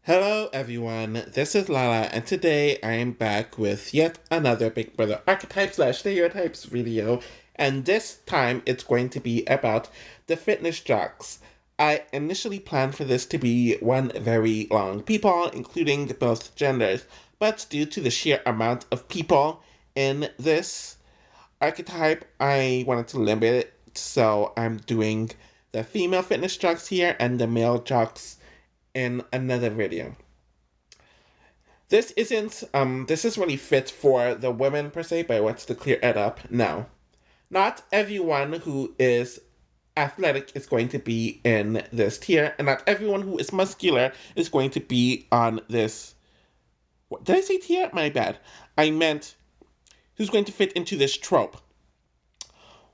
Hello everyone, this is Lala and today I am back with yet another Big Brother Archetypes / Stereotypes video, and this time it's going to be about the fitness jocks. I initially planned for this to be one very long people, including both genders, but due to the sheer amount of people in this archetype, I wanted to limit it, so I'm doing the female fitness jocks here and the male jocks in another video. This is really fit for the women per se, but I want to clear it up now. Not everyone who is athletic is going to be in this tier, and not everyone who is muscular is going to be on this. What did I say tier? My bad. I meant who's going to fit into this trope.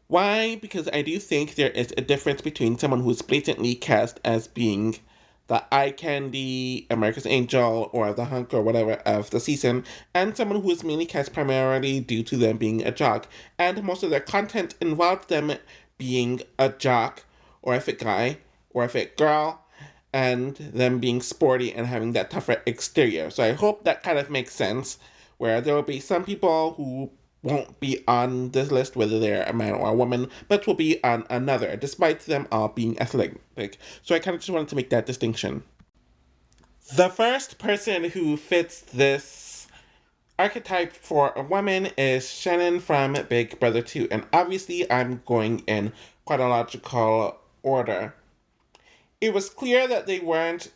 Why? Because I do think there is a difference between someone who is blatantly cast as being the eye candy, America's Angel, or the hunk or whatever of the season, and someone who is mainly cast primarily due to them being a jock, and most of their content involved them being a jock, or a fit guy, or a fit girl, and them being sporty and having that tougher exterior. So I hope that kind of makes sense, where there will be some people who won't be on this list, whether they're a man or a woman, but will be on another, despite them all being athletic. So I kind of just wanted to make that distinction. The first person who fits this archetype for a woman is Shannon from Big Brother 2, and obviously I'm going in chronological order. It was clear that they weren't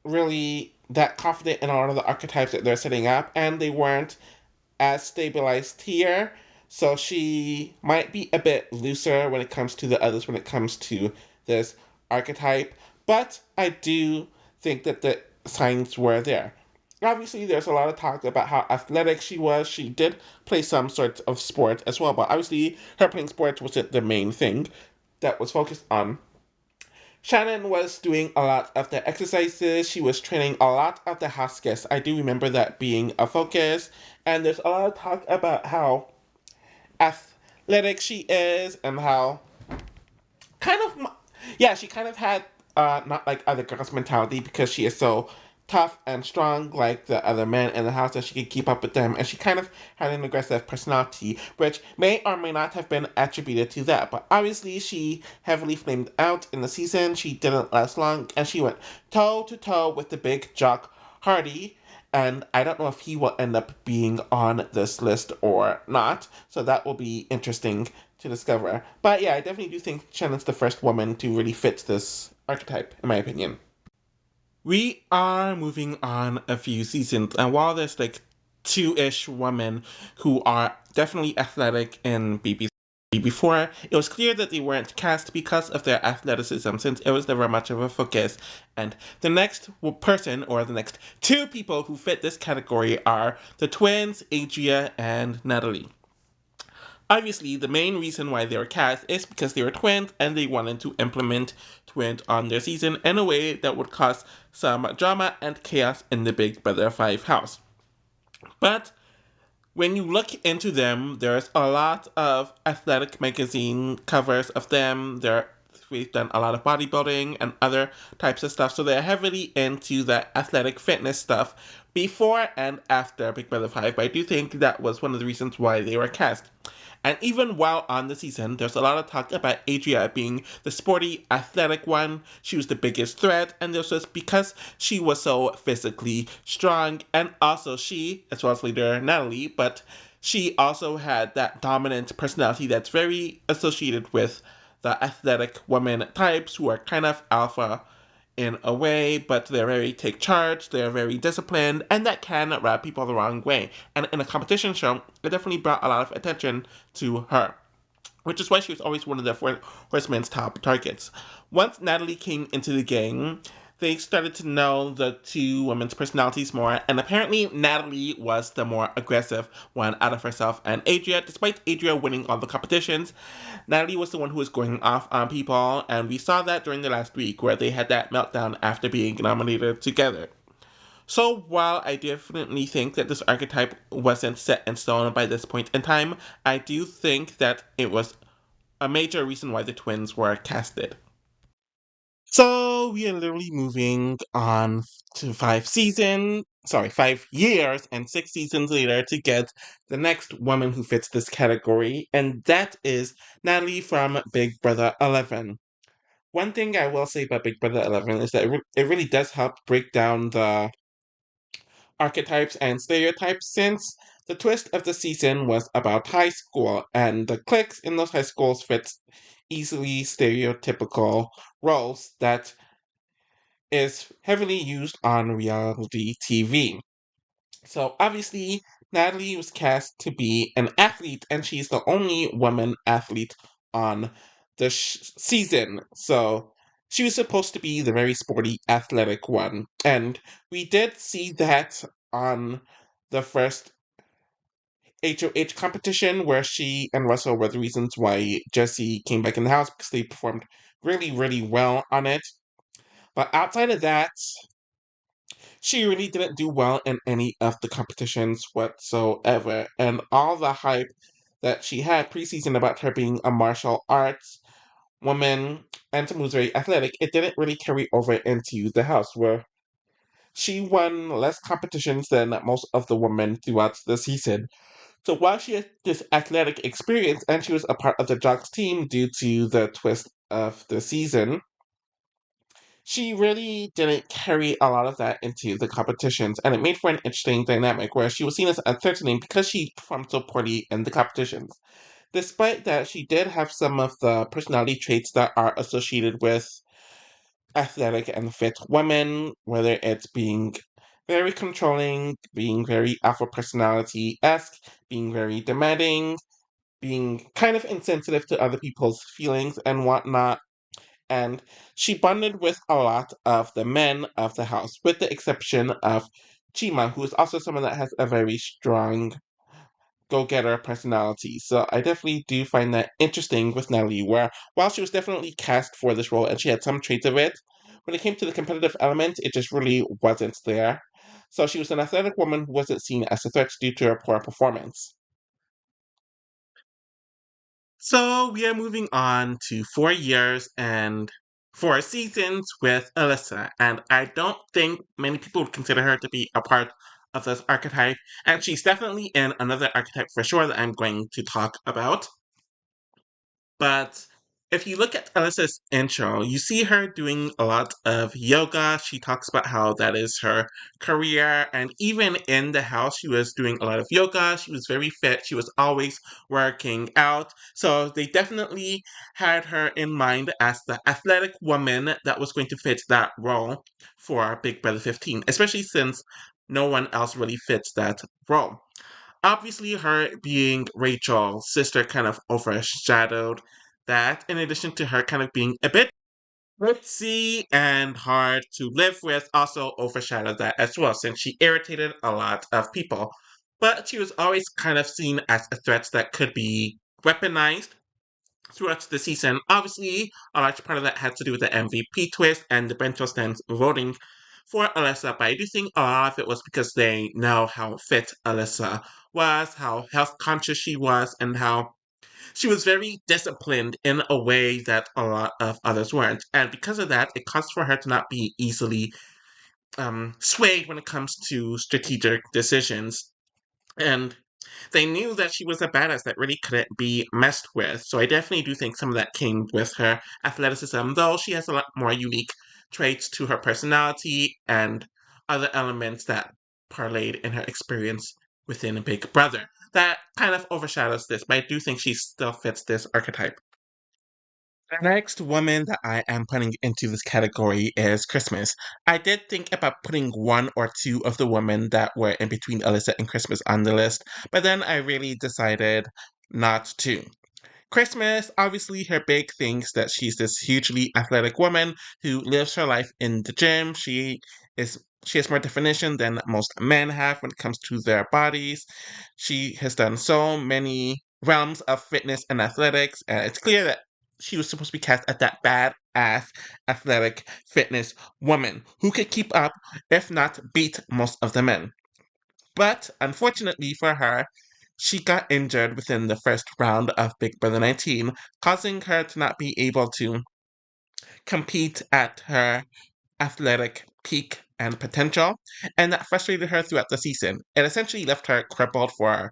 really that confident in a lot of the archetypes that they're setting up, and they weren't as stabilized here. So she might be a bit looser when it comes to the others, when it comes to this archetype. But I do think that the signs were there. Obviously, there's a lot of talk about how athletic she was. She did play some sort of sport as well, but obviously her playing sports wasn't the main thing that was focused on. Shannon was doing a lot of the exercises. She was training a lot of the house guests. I do remember that being a focus. And there's a lot of talk about how athletic she is and how kind of, yeah, she kind of had not like other girls' mentality because she is so tough and strong like the other men in the house that she could keep up with them, and she kind of had an aggressive personality, which may or may not have been attributed to that. But obviously, she heavily flamed out in the season. She didn't last long, and she went toe to toe with the big jock Hardy. And I don't know if he will end up being on this list or not, so that will be interesting to discover. But yeah, I definitely do think Shannon's the first woman to really fit this archetype, in my opinion. We are moving on a few seasons, and while there's like two-ish women who are definitely athletic in BB4, it was clear that they weren't cast because of their athleticism, since it was never much of a focus. And the next person, or the next two people who fit this category, are the twins, Adria and Natalie. Obviously, the main reason why they were cast is because they were twins and they wanted to implement twins on their season in a way that would cause some drama and chaos in the Big Brother 5 house. But when you look into them, there's a lot of athletic magazine covers of them. We've done a lot of bodybuilding and other types of stuff, so they're heavily into that athletic fitness stuff before and after Big Brother 5. But I do think that was one of the reasons why they were cast. And even while on the season, there's a lot of talk about Adria being the sporty, athletic one. She was the biggest threat, and this was because she was so physically strong, and also she, as well as later Natalie, but she also had that dominant personality that's very associated with the athletic woman types who are kind of alpha in a way, but they're very take charge, they're very disciplined, and that can rub people the wrong way. And in a competition show, it definitely brought a lot of attention to her, which is why she was always one of the Horsemen's top targets. Once Natalie came into the gang, they started to know the two women's personalities more, and apparently Natalie was the more aggressive one out of herself and Adria. Despite Adria winning all the competitions, Natalie was the one who was going off on people, and we saw that during the last week where they had that meltdown after being nominated together. So while I definitely think that this archetype wasn't set in stone by this point in time, I do think that it was a major reason why the twins were casted. So we are literally moving on to 5 years and 6 seasons later to get the next woman who fits this category, and that is Natalie from Big Brother 11. One thing I will say about Big Brother 11 is that it really does help break down the archetypes and stereotypes, since the twist of the season was about high school, and the cliques in those high schools fit easily stereotypical roles that is heavily used on reality TV. So obviously, Natalie was cast to be an athlete, and she's the only woman athlete on the season. So she was supposed to be the very sporty, athletic one. And we did see that on the first HOH competition, where she and Russell were the reasons why Jesse came back in the house, because they performed really, really well on it. But outside of that, she really didn't do well in any of the competitions whatsoever. And all the hype that she had preseason about her being a martial arts woman and someone who's very athletic, it didn't really carry over into the house, where she won less competitions than most of the women throughout the season. So while she had this athletic experience and she was a part of the Jocks team due to the twist of the season, she really didn't carry a lot of that into the competitions, and it made for an interesting dynamic where she was seen as unthreatening because she performed so poorly in the competitions. Despite that, she did have some of the personality traits that are associated with athletic and fit women, whether it's being very controlling, being very alpha personality esque, being very demanding, being kind of insensitive to other people's feelings and whatnot, and she bonded with a lot of the men of the house, with the exception of Chima, who is also someone that has a very strong go-getter personality. So I definitely do find that interesting with Natalie, where while she was definitely cast for this role and she had some traits of it, when it came to the competitive element, it just really wasn't there. So she was an athletic woman who wasn't seen as a threat due to her poor performance. So we are moving on to 4 years and 4 seasons with Elissa, and I don't think many people would consider her to be a part of this archetype, and she's definitely in another archetype for sure that I'm going to talk about. But if you look at Alyssa's intro, you see her doing a lot of yoga. She talks about how that is her career. And even in the house, she was doing a lot of yoga. She was very fit. She was always working out. So they definitely had her in mind as the athletic woman that was going to fit that role for Big Brother 15, especially since no one else really fits that role. Obviously, her being Rachel's sister kind of overshadowed that, in addition to her kind of being a bit ritzy and hard to live with, also overshadowed that as well, since she irritated a lot of people. But she was always kind of seen as a threat that could be weaponized throughout the season. Obviously, a large part of that had to do with the MVP twist and the Bento stands voting for Alyssa, but I do think a lot of it was because they know how fit Alyssa was, how health conscious she was, and how she was very disciplined in a way that a lot of others weren't. And because of that, it caused for her to not be easily swayed when it comes to strategic decisions. And they knew that she was a badass that really couldn't be messed with. So I definitely do think some of that came with her athleticism, though she has a lot more unique traits to her personality and other elements that parlayed in her experience within Big Brother. That kind of overshadows this, but I do think she still fits this archetype. The next woman that I am putting into this category is Christmas. I did think about putting one or two of the women that were in between Alyssa and Christmas on the list, but then I really decided not to. Christmas, obviously, her big thing is that she's this hugely athletic woman who lives her life in the gym. She has more definition than most men have when it comes to their bodies. She has done so many realms of fitness and athletics, and it's clear that she was supposed to be cast as that badass athletic fitness woman who could keep up, if not beat most of the men. But unfortunately for her, she got injured within the first round of Big Brother 19, causing her to not be able to compete at her athletic peak and potential, and that frustrated her throughout the season. It essentially left her crippled for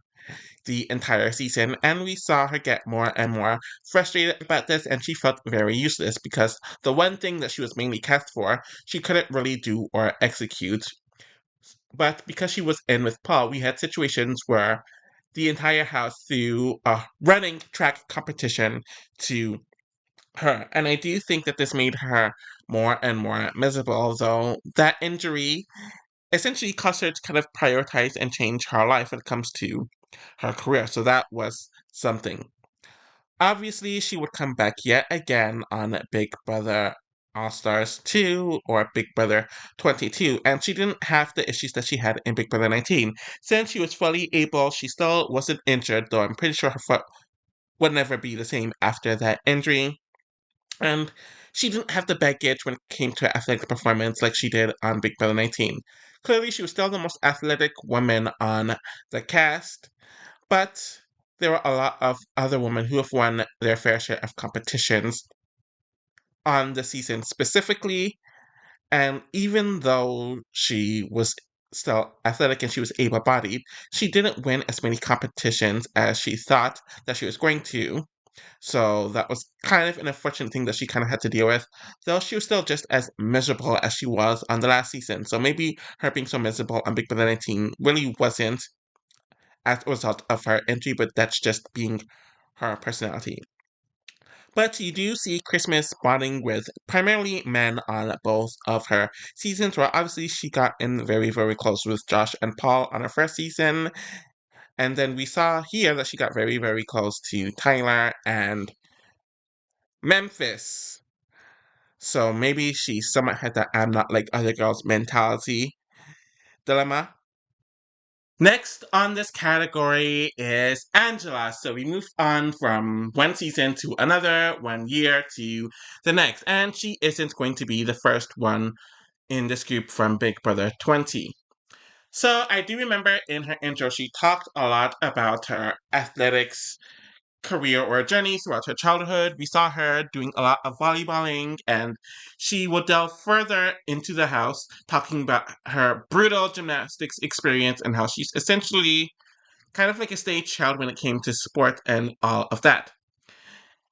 the entire season, and we saw her get more and more frustrated about this, and she felt very useless because the one thing that she was mainly cast for, she couldn't really do or execute. But because she was in with Paul, we had situations where the entire house threw a running track competition to her. And I do think that this made her more and more miserable, though that injury essentially caused her to kind of prioritize and change her life when it comes to her career. So that was something. Obviously, she would come back yet again on Big Brother All Stars 2 or Big Brother 22, and she didn't have the issues that she had in Big Brother 19. Since she was fully able, she still wasn't injured, though I'm pretty sure her foot would never be the same after that injury. And she didn't have the baggage when it came to athletic performance like she did on Big Brother 19. Clearly, she was still the most athletic woman on the cast, but there were a lot of other women who have won their fair share of competitions on the season specifically. And even though she was still athletic and she was able bodied, she didn't win as many competitions as she thought that she was going to. So that was kind of an unfortunate thing that she kind of had to deal with, though she was still just as miserable as she was on the last season. So maybe her being so miserable on Big Brother 19 really wasn't as a result of her injury, but that's just being her personality. But you do see Christmas bonding with primarily men on both of her seasons, where obviously she got in very, very close with Josh and Paul on her first season. And then we saw here that she got very, very close to Tyler and Memphis. So maybe she somewhat had that I'm not like other girls mentality dilemma. Next on this category is Angela. So we move on from one season to another, 1 year to the next. And she isn't going to be the first one in this group from Big Brother 20. So I do remember in her intro, she talked a lot about her athletics career or journey throughout her childhood. We saw her doing a lot of volleyballing, and she will delve further into the house, talking about her brutal gymnastics experience and how she's essentially kind of like a stage child when it came to sport and all of that.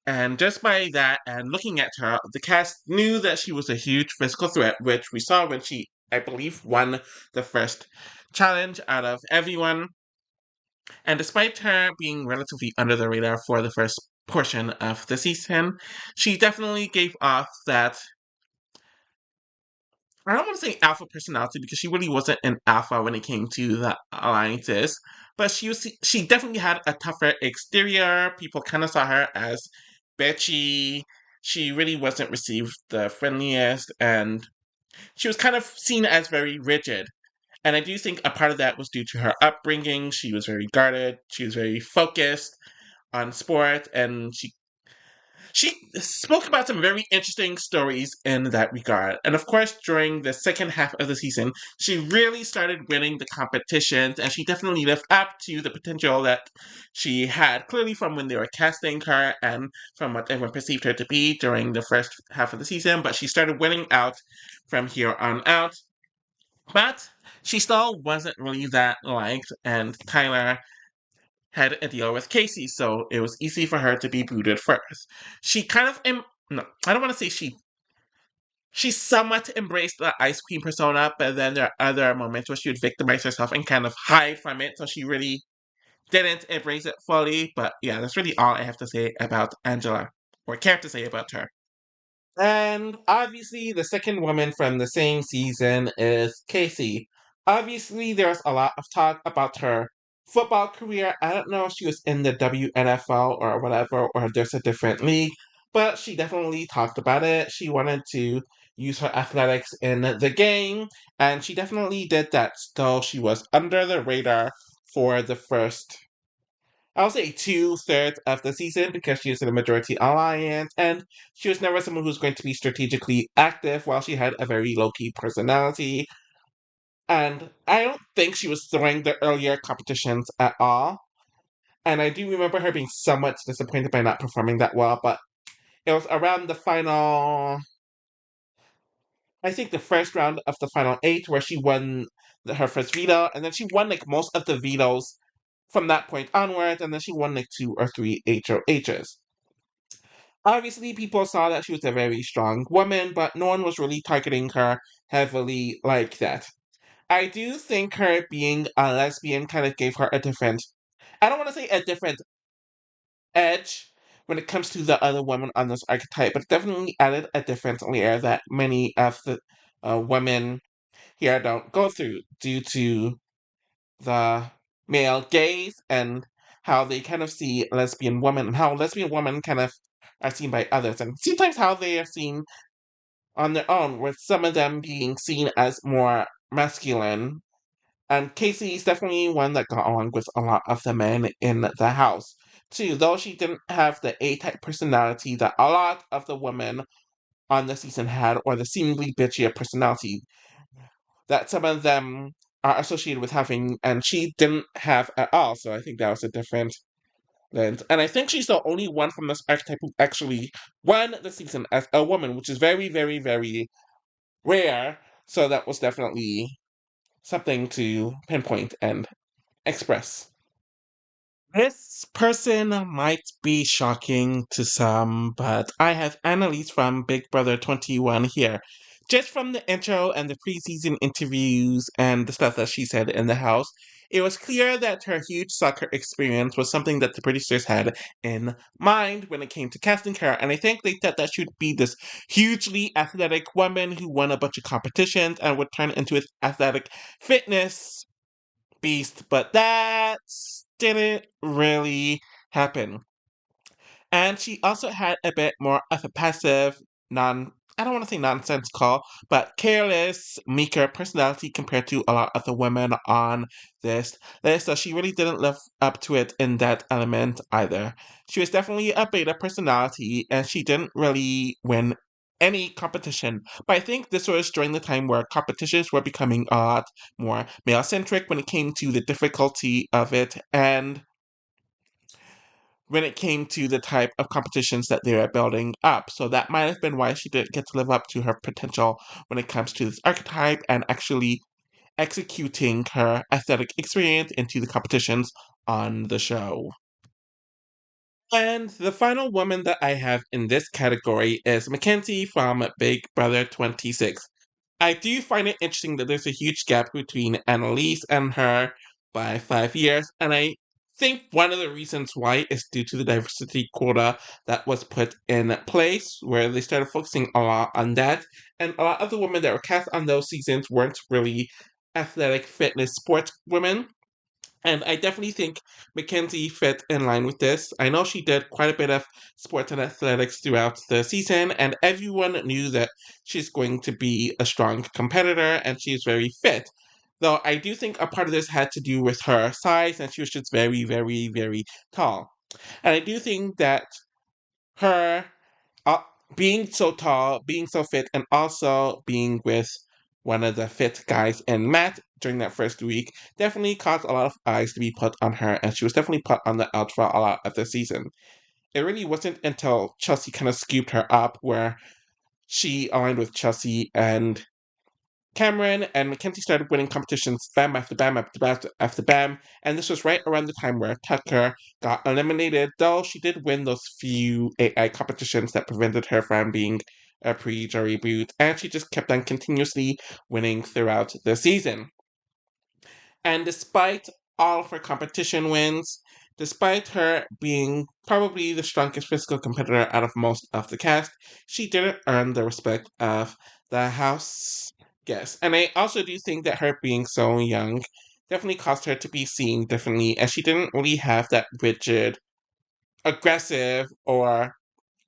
And just by that and looking at her, the cast knew that she was a huge physical threat, which we saw when she, I believe, won the first challenge out of everyone. And despite her being relatively under the radar for the first portion of the season, she definitely gave off that, I don't want to say alpha personality because she really wasn't an alpha when it came to the alliances, but she definitely had a tougher exterior. People kind of saw her as bitchy. She really wasn't received the friendliest, and she was kind of seen as very rigid. And I do think a part of that was due to her upbringing. She was very guarded. She was very focused on sport, and she spoke about some very interesting stories in that regard. And of course, during the second half of the season, she really started winning the competitions, and she definitely lived up to the potential that she had, clearly from when they were casting her and from what everyone perceived her to be during the first half of the season. But she started winning out from here on out. But she still wasn't really that liked, and Tyler had a deal with Kaycee, so it was easy for her to be booted first. She kind of, no, I don't want to say she somewhat embraced the ice queen persona, but then there are other moments where she would victimize herself and kind of hide from it, so she really didn't embrace it fully. But yeah, that's really all I have to say about Angela, or care to say about her. And obviously, the second woman from the same season is Kaycee. Obviously, there's a lot of talk about her football career. I don't know if she was in the WNFL or whatever, or if there's a different league, but she definitely talked about it. She wanted to use her athletics in the game, and she definitely did that, though she was under the radar for the first, I'll say 2/3 of the season because she was in the majority alliance, and she was never someone who's going to be strategically active while she had a very low key personality. And I don't think she was throwing the earlier competitions at all. And I do remember her being somewhat disappointed by not performing that well, but it was around the final. I think the first round of the final 8 where she won her first veto, and then she won like most of the vetoes from that point onward, and then she won like 2 or 3 HOHs. Obviously, people saw that she was a very strong woman, but no one was really targeting her heavily like that. I do think her being a lesbian kind of gave her a different, I don't want to say a different edge when it comes to the other women on this archetype, but definitely added a different layer that many of the women here don't go through due to the male gaze and how they kind of see lesbian women and how lesbian women kind of are seen by others, and sometimes how they are seen on their own, with some of them being seen as more masculine. And Kaycee is definitely one that got along with a lot of the men in the house, too, though she didn't have the A-type personality that a lot of the women on the season had, or the seemingly bitchier personality that some of them are associated with having, and she didn't have at all. So I think that was a different lens. And I think she's the only one from this archetype who actually won the season as a woman, which is very, very, very rare. So that was definitely something to pinpoint and express. This person might be shocking to some, but I have Annalise from Big Brother 21 here. Just from the intro and the preseason interviews and the stuff that she said in the house, it was clear that her huge soccer experience was something that the producers had in mind when it came to casting her. And I think they thought that she would be this hugely athletic woman who won a bunch of competitions and would turn into an athletic fitness beast, but that didn't really happen. And she also had a bit more of a passive, I don't want to say nonsensical, but careless, meeker personality compared to a lot of the women on this list. So she really didn't live up to it in that element either. She was definitely a beta personality, and she didn't really win any competition. But I think this was during the time where competitions were becoming a lot more male centric when it came to the difficulty of it, and when it came to the type of competitions that they were building up. So that might have been why she didn't get to live up to her potential when it comes to this archetype and actually executing her aesthetic experience into the competitions on the show. And the final woman that I have in this category is Mackensy from Big Brother 26. I do find it interesting that there's a huge gap between Annalise and her by 5 years, and I think one of the reasons why is due to the diversity quota that was put in place, where they started focusing a lot on that, and a lot of the women that were cast on those seasons weren't really athletic fitness sports women. And I definitely think Mackenzie fit in line with this. I know she did quite a bit of sports and athletics throughout the season, and everyone knew that she's going to be a strong competitor and she's very fit. Though I do think a part of this had to do with her size, and she was just very, very, very tall. And I do think that her uh, being so tall, being so fit, and also being with one of the fit guys and Matt during that first week definitely caused a lot of eyes to be put on her, and she was definitely put on the outs a lot of the season. It really wasn't until Chelsea kind of scooped her up where she aligned with Chelsea and Cameron, and Mackenzie started winning competitions bam after bam after bam after bam, and this was right around the time where Tucker got eliminated, though she did win those few AI competitions that prevented her from being a pre-jury boot, and she just kept on continuously winning throughout the season. And despite all of her competition wins, despite her being probably the strongest physical competitor out of most of the cast, she didn't earn the respect of the house guests. And I also do think that her being so young definitely caused her to be seen differently, as she didn't really have that rigid, aggressive, or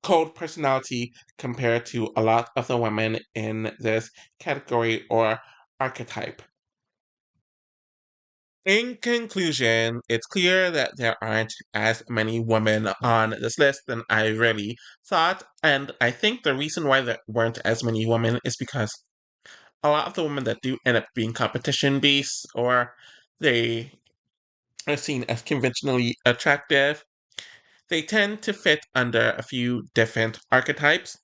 cold personality compared to a lot of the women in this category or archetype. In conclusion, it's clear that there aren't as many women on this list than I really thought, and I think the reason why there weren't as many women is because a lot of the women that do end up being competition beasts, or they are seen as conventionally attractive, they tend to fit under a few different archetypes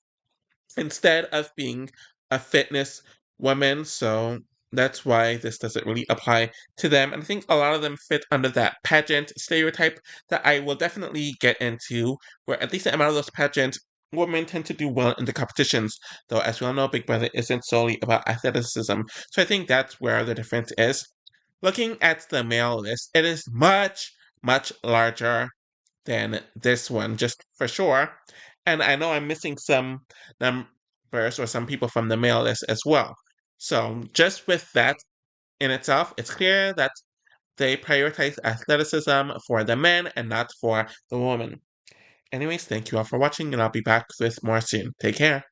instead of being a fitness woman, so that's why this doesn't really apply to them. And I think a lot of them fit under that pageant stereotype that I will definitely get into, where at least the amount of those pageant women tend to do well in the competitions, though as we all know, Big Brother isn't solely about athleticism. So I think that's where the difference is. Looking at the male list, it is much, much larger than this one, just for sure. And I know I'm missing some numbers or some people from the male list as well. So just with that in itself, it's clear that they prioritize athleticism for the men and not for the women. Anyways, thank you all for watching, and I'll be back with more soon. Take care.